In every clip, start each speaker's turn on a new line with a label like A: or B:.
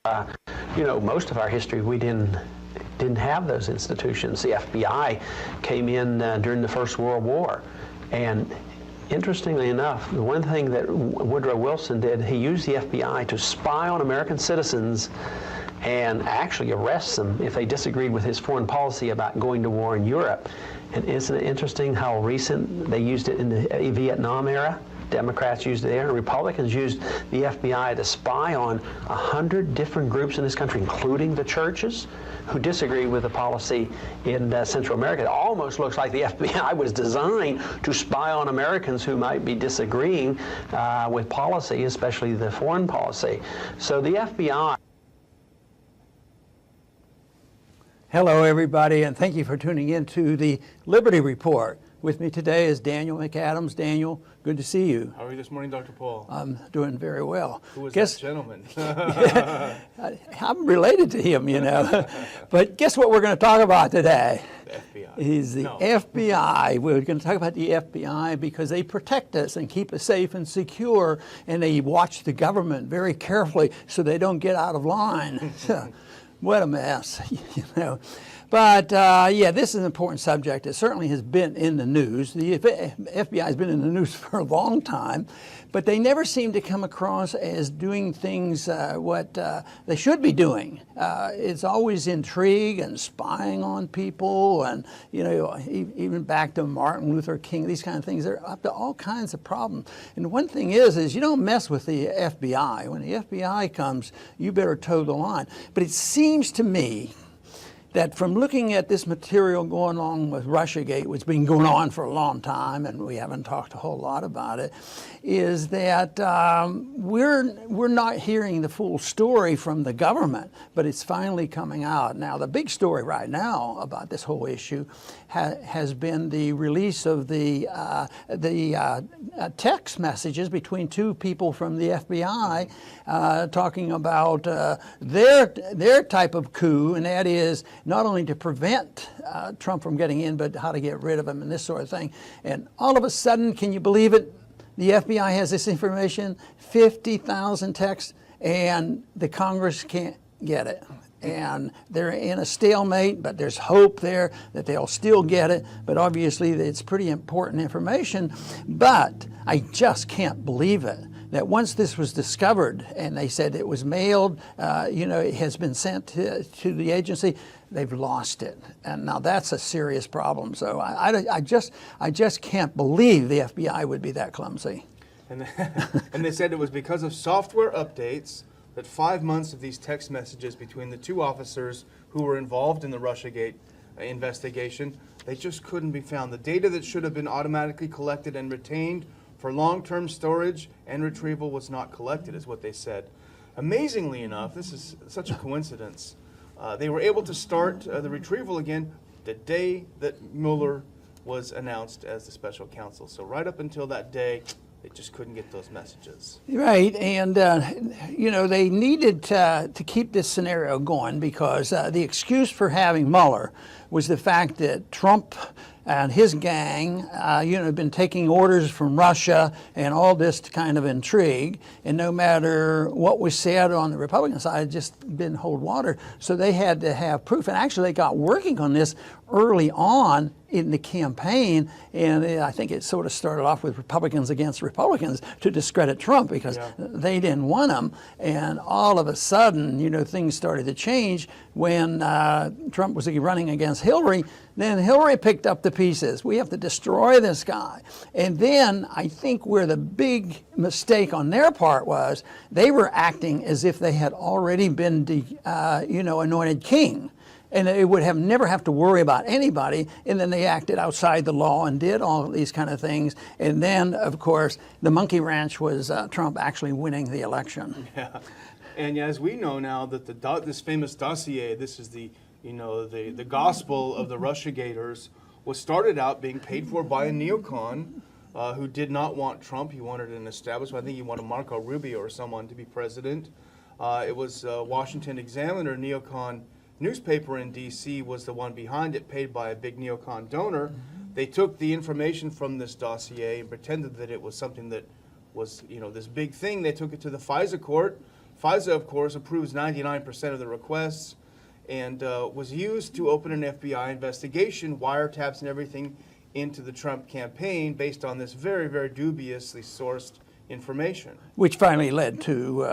A: Most of our history we didn't have those institutions. The FBI came in during the First World War, and interestingly enough, the one thing that Woodrow Wilson did, he used the FBI to spy on American citizens and actually arrest them if they disagreed with his foreign policy about going to war in Europe. And isn't it interesting how recent they used it in the Vietnam era? Democrats used it there, and Republicans used the FBI to spy on 100 different groups in this country, including the churches, who disagree with the policy in Central America. It almost looks like the FBI was designed to spy on Americans who might be disagreeing with policy, especially the foreign policy. So the FBI...
B: Hello, everybody, and thank you for tuning in to the Liberty Report. With me today is Daniel McAdams. Daniel, good to see you.
C: How are you this morning, Dr. Paul?
B: I'm doing very well.
C: Who is that gentleman?
B: I'm related to him, But guess what we're going to talk about today?
C: The FBI.
B: Is the FBI. We're going to talk about the FBI because they protect us and keep us safe and secure, and they watch the government very carefully so they don't get out of line. What a mess, But yeah, this is an important subject. It certainly has been in the news. The FBI has been in the news for a long time, but they never seem to come across as doing things what they should be doing. It's always intrigue and spying on people, and even back to Martin Luther King. These kind of things. They're up to all kinds of problems. And one thing is you don't mess with the FBI. When the FBI comes, you better toe the line. But it seems to me that from looking at this material going on with Russiagate, which has been going on for a long time, and we haven't talked a whole lot about it, is that we're not hearing the full story from the government, but it's finally coming out. Now, the big story right now about this whole issue has been the release of the text messages between two people from the FBI talking about their type of coup, and that is not only to prevent Trump from getting in, but how to get rid of him and this sort of thing. And all of a sudden, can you believe it? The FBI has this information, 50,000 texts, and the Congress can't get it. And they're in a stalemate, but there's hope there that they'll still get it. But obviously, it's pretty important information. But I just can't believe it, that once this was discovered and they said it was mailed, it has been sent to the agency, they've lost it. And now that's a serious problem. So I just can't believe the FBI would be that clumsy.
C: And they said it was because of software updates that 5 months of these text messages between the two officers who were involved in the Russiagate investigation, they just couldn't be found. The data that should have been automatically collected and retained for long-term storage and retrieval was not collected, is what they said. Amazingly enough, this is such a coincidence, they were able to start the retrieval again the day that Mueller was announced as the special counsel. So right up until that day, they just couldn't get those messages.
B: Right, and they needed to keep this scenario going because the excuse for having Mueller was the fact that Trump and his gang, have been taking orders from Russia and all this kind of intrigue. And no matter what was said on the Republican side, it just didn't hold water. So they had to have proof. And actually, they got working on this early on in the campaign, and I think it sort of started off with Republicans against Republicans to discredit Trump because they didn't want him. And all of a sudden, things started to change when Trump was running against Hillary. Then Hillary picked up the pieces. We have to destroy this guy. And then I think where the big mistake on their part was, they were acting as if they had already been, anointed king. And they would never have to worry about anybody. And then they acted outside the law and did all of these kind of things. And then, of course, the monkey wrench was Trump actually winning the election.
C: Yeah. And as we know now that this famous dossier, this is the gospel of the Russiagators, was started out being paid for by a neocon who did not want Trump. He wanted an establishment. I think he wanted Marco Rubio or someone to be president. It was Washington Examiner, neocon newspaper in D.C. was the one behind it, paid by a big neocon donor. Mm-hmm. They took the information from this dossier and pretended that it was something that was, this big thing. They took it to the FISA court. FISA, of course, approves 99% of the requests and was used to open an FBI investigation, wiretaps and everything into the Trump campaign based on this very, very dubiously sourced information.
B: Which finally led to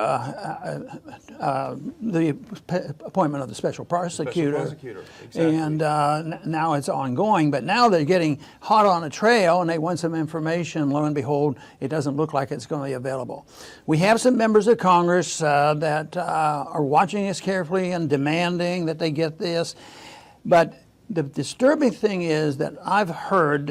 B: the appointment of the special prosecutor.
C: Exactly.
B: And now it's ongoing, but now they're getting hot on a trail and they want some information. Lo and behold, it doesn't look like it's going to be available. We have some members of Congress that are watching this carefully and demanding that they get this. But the disturbing thing is that I've heard,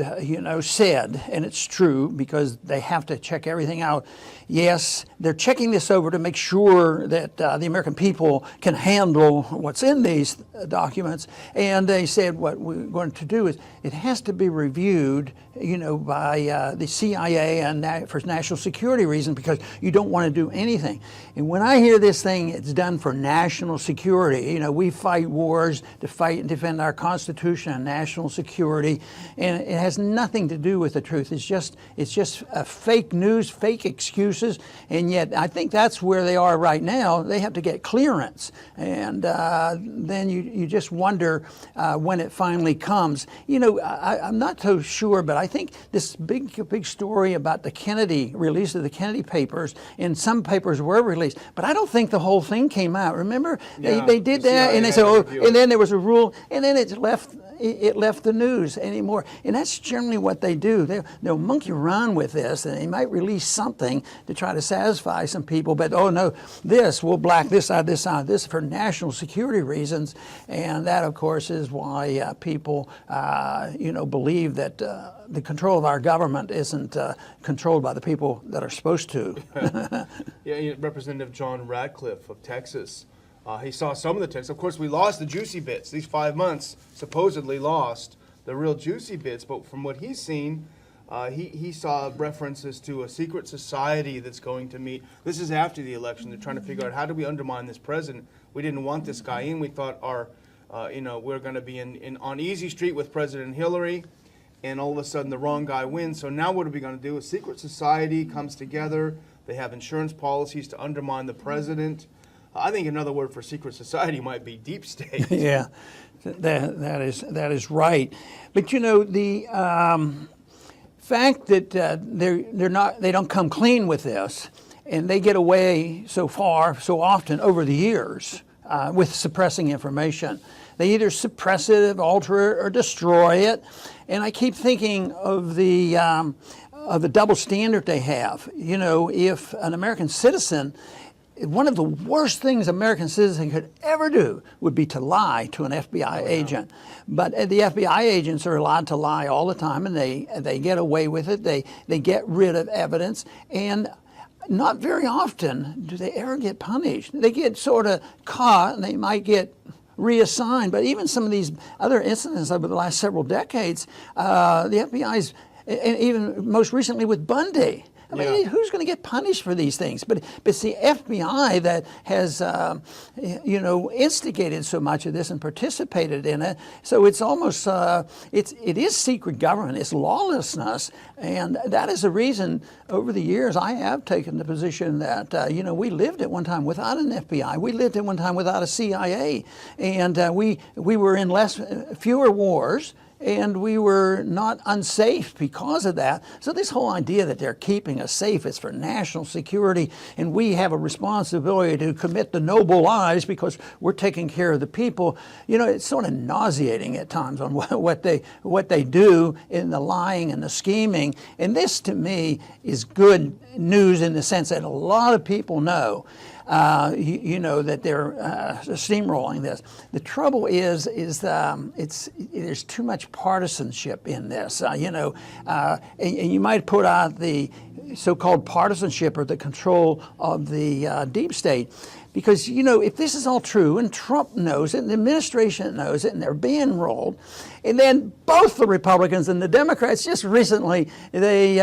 B: said, and it's true because they have to check everything out. Yes, they're checking this over to make sure that the American people can handle what's in these documents. And they said what we're going to do is it has to be reviewed, by the CIA and for national security reasons because you don't want to do anything. And when I hear this thing, it's done for national security. We fight wars to fight and defend our Constitution and national security, and it has nothing to do with the truth. It's just fake news, fake excuses. And yet I think that's where they are right now. They have to get clearance, and then you just wonder when it finally comes. I'm not so sure, but I think this big story about the Kennedy release of the Kennedy papers, and some papers were released, but I don't think the whole thing came out. Remember, they did that, and they said, and then there was a rule, and then it left the news anymore. And that's generally what they do. They'll monkey around with this, and they might release something to try to satisfy some people, but oh no, we'll black this out, this for national security reasons. And that, of course, is why people, believe that the control of our government isn't controlled by the people that are supposed to.
C: Yeah, Representative John Radcliffe of Texas, he saw some of the text. Of course, we lost the juicy bits. These 5 months supposedly lost the real juicy bits, but from what he's seen, he saw references to a secret society that's going to meet. This is after the election. They're trying to figure out how do we undermine this president. We didn't want this guy in. We thought we're going to be on easy street with President Hillary, and all of a sudden the wrong guy wins. So now what are we going to do? A secret society comes together. They have insurance policies to undermine the president. I think another word for secret society might be deep state.
B: Yeah, that is right. But the fact that they don't come clean with this, and they get away so often over the years with suppressing information. They either suppress it, alter it, or destroy it. And I keep thinking of the double standard they have. If an American citizen, one of the worst things an American citizen could ever do would be to lie to an FBI agent. But the FBI agents are allowed to lie all the time, and they get away with it. They get rid of evidence, and not very often do they ever get punished. They get sort of caught, and they might get reassigned. But even some of these other incidents over the last several decades, the FBI's, and even most recently with Bundy, I mean, who's going to get punished for these things? But it's the FBI that has, instigated so much of this and participated in it. So it's almost, it is secret government. It's lawlessness, and that is the reason. Over the years, I have taken the position that we lived at one time without an FBI. We lived at one time without a CIA, and we were in fewer wars. And we were not unsafe because of that. So this whole idea that they're keeping us safe is for national security, and we have a responsibility to commit the noble lies because we're taking care of the people. It's sort of nauseating at times on what they do in the lying and the scheming. And this, to me, is good news in the sense that a lot of people know. That they're steamrolling this. The trouble is there's too much partisanship in this. And you might put out the so-called partisanship or the control of the deep state. Because, if this is all true, and Trump knows it, and the administration knows it, and they're being rolled, and then both the Republicans and the Democrats just recently, they,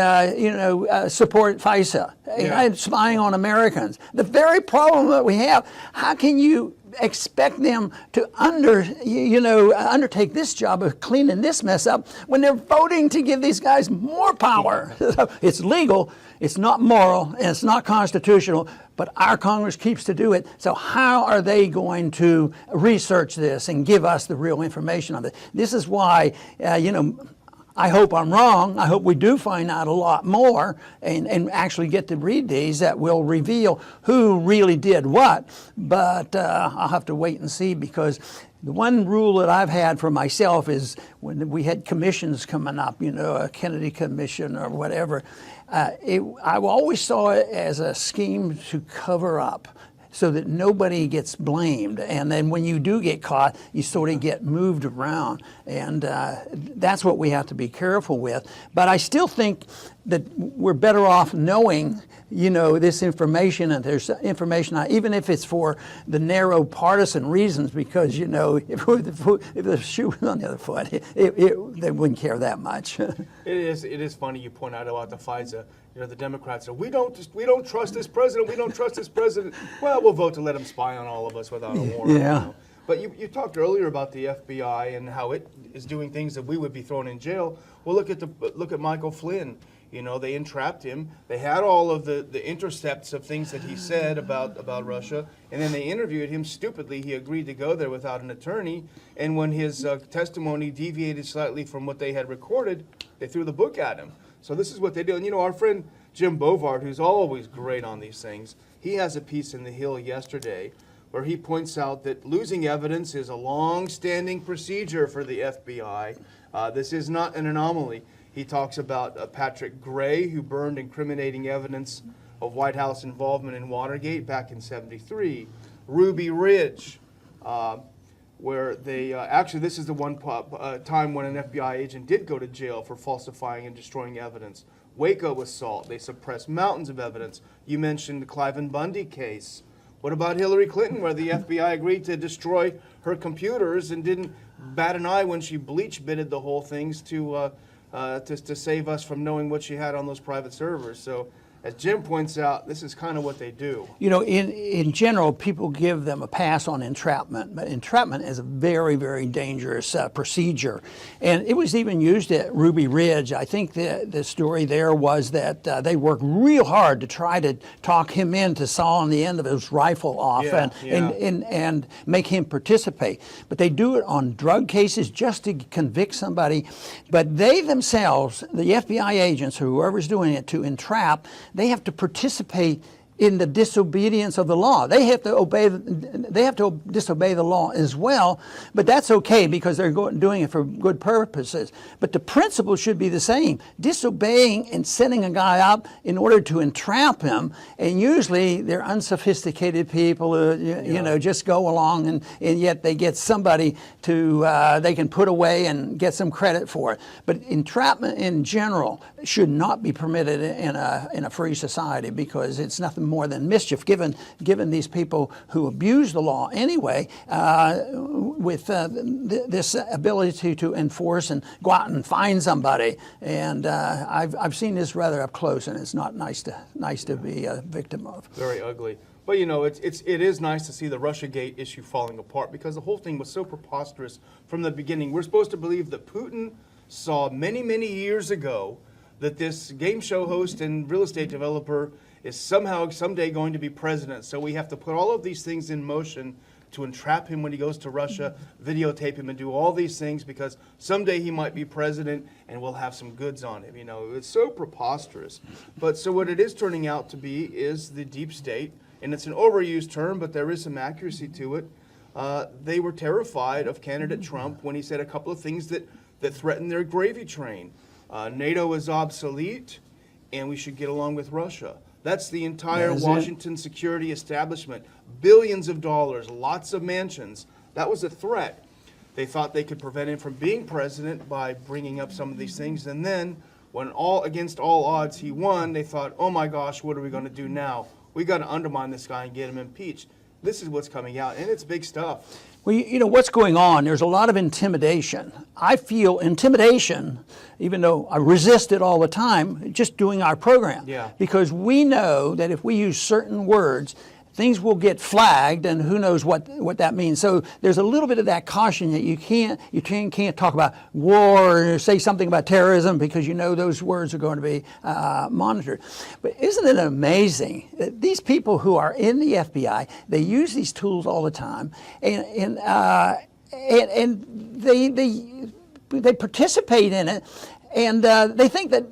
B: support FISA, and spying on Americans. The very problem that we have, how can you expect them to undertake this job of cleaning this mess up when they're voting to give these guys more power. It's legal, it's not moral, and it's not constitutional, but our Congress keeps to do it. So how are they going to research this and give us the real information on it? This is why, I hope I'm wrong. I hope we do find out a lot more and actually get to read these that will reveal who really did what. But I'll have to wait and see, because the one rule that I've had for myself is when we had commissions coming up, a Kennedy Commission or whatever, I always saw it as a scheme to cover up, so that nobody gets blamed. And then when you do get caught, you sort of get moved around. And that's what we have to be careful with. But I still think that we're better off knowing, this information, and there's information, even if it's for the narrow partisan reasons, because, if the shoe was on the other foot, they wouldn't care that much.
C: It is funny you point out about the FISA. The Democrats say, we don't trust this president. We don't trust this president. Well, we'll vote to let him spy on all of us without a warrant.
B: Yeah.
C: But you talked earlier about the FBI and how it is doing things that we would be thrown in jail. Well, look at Michael Flynn. They entrapped him. They had all of the intercepts of things that he said about Russia, and then they interviewed him. Stupidly, he agreed to go there without an attorney. And when his testimony deviated slightly from what they had recorded, they threw the book at him. So this is what they do. And our friend Jim Bovard, who's always great on these things, he has a piece in The Hill yesterday where he points out that losing evidence is a long-standing procedure for the FBI. This is not an anomaly. He talks about Patrick Gray, who burned incriminating evidence of White House involvement in Watergate back in '73. Ruby Ridge, where they actually, this is the one time when an FBI agent did go to jail for falsifying and destroying evidence. Waco assault, they suppressed mountains of evidence. You mentioned the Cliven Bundy case. What about Hillary Clinton, where the FBI agreed to destroy her computers and didn't bat an eye when she bleach bitted the whole things to save us from knowing what she had on those private servers? So, as Jim points out, this is kind of what they do.
B: In general, people give them a pass on entrapment, but entrapment is a very, very dangerous procedure. And it was even used at Ruby Ridge. I think the story there was that they worked real hard to try to talk him into sawing the end of his rifle off and make him participate. But they do it on drug cases just to convict somebody. But they themselves, the FBI agents or whoever's doing it to entrap, they have to participate in the disobedience of the law. They have to disobey the law as well, but that's okay because they're doing it for good purposes. But the principle should be the same: disobeying and setting a guy up in order to entrap him. And usually they're unsophisticated people who just go along, and yet they get somebody to they can put away and get some credit for it. But entrapment in general should not be permitted in a free society, because it's nothing more than mischief, given these people who abuse the law anyway, with this ability to enforce and go out and find somebody. And I've seen this rather up close, and it's not nice to be a victim of.
C: Very ugly. But it is nice to see the Russiagate issue falling apart, because the whole thing was so preposterous from the beginning. We're supposed to believe that Putin saw many, many years ago that this game show host and real estate developer is someday going to be president. So we have to put all of these things in motion to entrap him when he goes to Russia, videotape him, and do all these things, because someday he might be president and we'll have some goods on him. It's so preposterous. But so what it is turning out to be is the deep state, and it's an overused term, but there is some accuracy to it. They were terrified of candidate Trump when he said a couple of things that threatened their gravy train. NATO is obsolete, and we should get along with Russia. That's the entire Washington security establishment. Billions of dollars, lots of mansions. That was a threat. They thought they could prevent him from being president by bringing up some of these things. And then, when against all odds he won, they thought, oh my gosh, what are we going to do now? We got to undermine this guy and get him impeached. This is what's coming out, and it's big stuff.
B: Well, what's going on, there's a lot of intimidation. I feel intimidation, even though I resist it all the time, just doing our program.
C: Yeah.
B: Because we know that if we use certain words, things will get flagged, and who knows what that means. So there's a little bit of that caution that you can't talk about war or say something about terrorism because you know those words are going to be monitored. But isn't it amazing that these people who are in the FBI, they use these tools all the time, and they participate in it, and they think that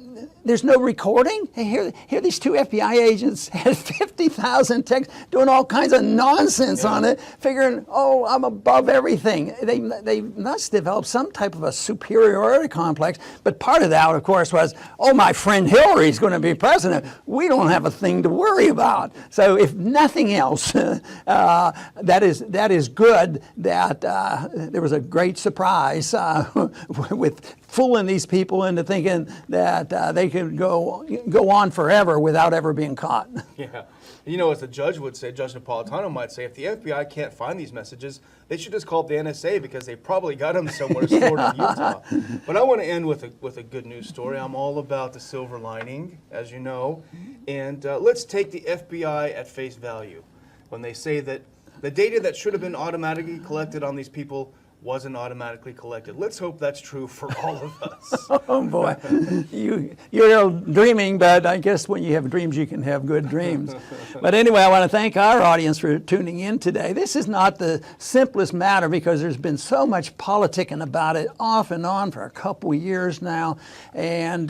B: there's no recording. Here these two FBI agents had 50,000 texts doing all kinds of nonsense on it, figuring, oh, I'm above everything. They must develop some type of a superiority complex. But part of that, of course, was, oh, my friend Hillary's going to be president. We don't have a thing to worry about. So if nothing else, that is good that there was a great surprise with fooling these people into thinking that they could go on forever without ever being caught.
C: Yeah. You know, as the judge would say, Judge Napolitano might say, if the FBI can't find these messages, they should just call up the NSA because they probably got them somewhere stored in Utah. But I want to end with a good news story. I'm all about the silver lining, as you know. And let's take the FBI at face value when they say that the data that should have been automatically collected on these people wasn't automatically collected. Let's hope that's true for all of us.
B: Oh boy, you're dreaming, but I guess when you have dreams, you can have good dreams. But anyway, I want to thank our audience for tuning in today. This is not the simplest matter because there's been so much politicking about it off and on for a couple of years now, and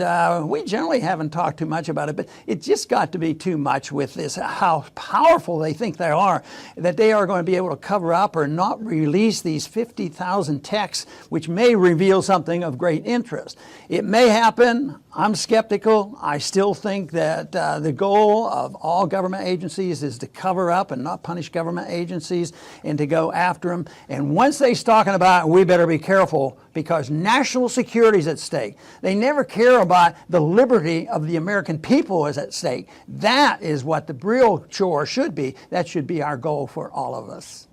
B: we generally haven't talked too much about it, but it just got to be too much with this, how powerful they think they are, that they are going to be able to cover up or not release these 50,000 texts, which may reveal something of great interest. It may happen. I'm skeptical. I still think that the goal of all government agencies is to cover up and not punish government agencies and to go after them. And once they start talking about it, we better be careful because national security is at stake. They never care about the liberty of the American people is at stake. That is what the real chore should be. That should be our goal for all of us.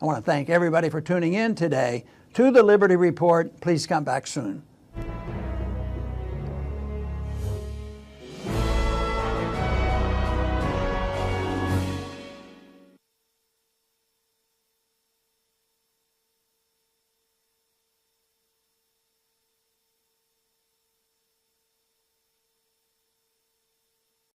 B: I want to thank everybody for tuning in today to the Liberty Report. Please come back soon.